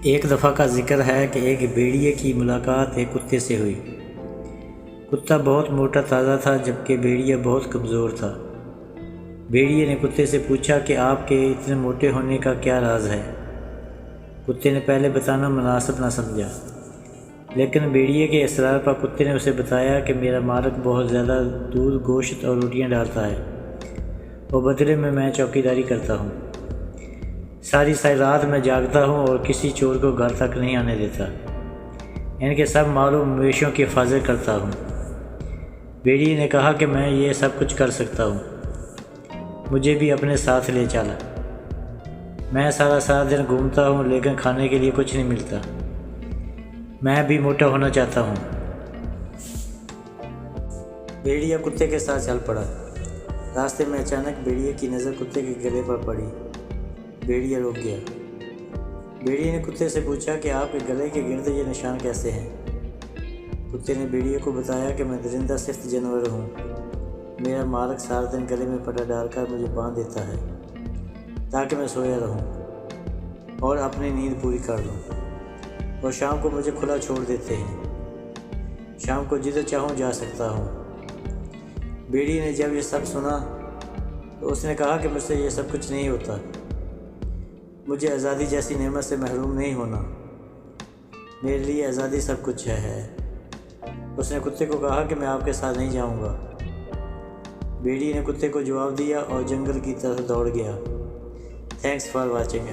ایک دفعہ کا ذکر ہے کہ ایک بھیڑیے کی ملاقات ایک کتے سے ہوئی۔ کتا بہت موٹا تازہ تھا جبکہ بھیڑیا بہت کمزور تھا۔ بھیڑیے نے کتے سے پوچھا کہ آپ کے اتنے موٹے ہونے کا کیا راز ہے؟ کتے نے پہلے بتانا مناسب نہ سمجھا، لیکن بھیڑیے کے اصرار پر کتے نے اسے بتایا کہ میرا مالک بہت زیادہ دودھ، گوشت اور روٹیاں ڈالتا ہے اور بدلے میں چوکیداری کرتا ہوں۔ ساری رات میں جاگتا ہوں اور کسی چور کو گھر تک نہیں آنے دیتا۔ ان کے سب مال و مویشیوں کی حفاظت کرتا ہوں۔ بھیڑیے نے کہا کہ میں یہ سب کچھ کر سکتا ہوں، مجھے بھی اپنے ساتھ لے چلا۔ میں سارا دن گھومتا ہوں لیکن کھانے کے لیے کچھ نہیں ملتا۔ میں بھی موٹا ہونا چاہتا ہوں۔ بھیڑیا کتے کے ساتھ چل پڑا۔ راستے میں اچانک بھیڑیے کی نظر کتے کے گلے پر پڑی۔ بھیڑیا رک گیا۔ بھیڑیے نے کتے سے پوچھا کہ آپ کے گلے کے گرد یہ نشان کیسے ہیں؟ کتے نے بھیڑیے کو بتایا کہ میں درندہ صفت جانور ہوں۔ میرا مالک سارا دن گلے میں پٹا ڈال کر مجھے باندھ دیتا ہے تاکہ میں سویا رہوں اور اپنی نیند پوری کر لوں، اور شام کو مجھے کھلا چھوڑ دیتے ہیں۔ شام کو جدھر چاہوں جا سکتا ہوں۔ بھیڑیے نے جب یہ سب سنا تو اس نے کہا کہ مجھ سے یہ سب کچھ نہیں ہوتا، مجھے آزادی جیسی نعمت سے محروم نہیں ہونا، میرے لیے آزادی سب کچھ ہے۔ اس نے کتے کو کہا کہ میں آپ کے ساتھ نہیں جاؤں گا۔ بھیڑیے نے کتے کو جواب دیا اور جنگل کی طرف دوڑ گیا۔ Thanks for watching.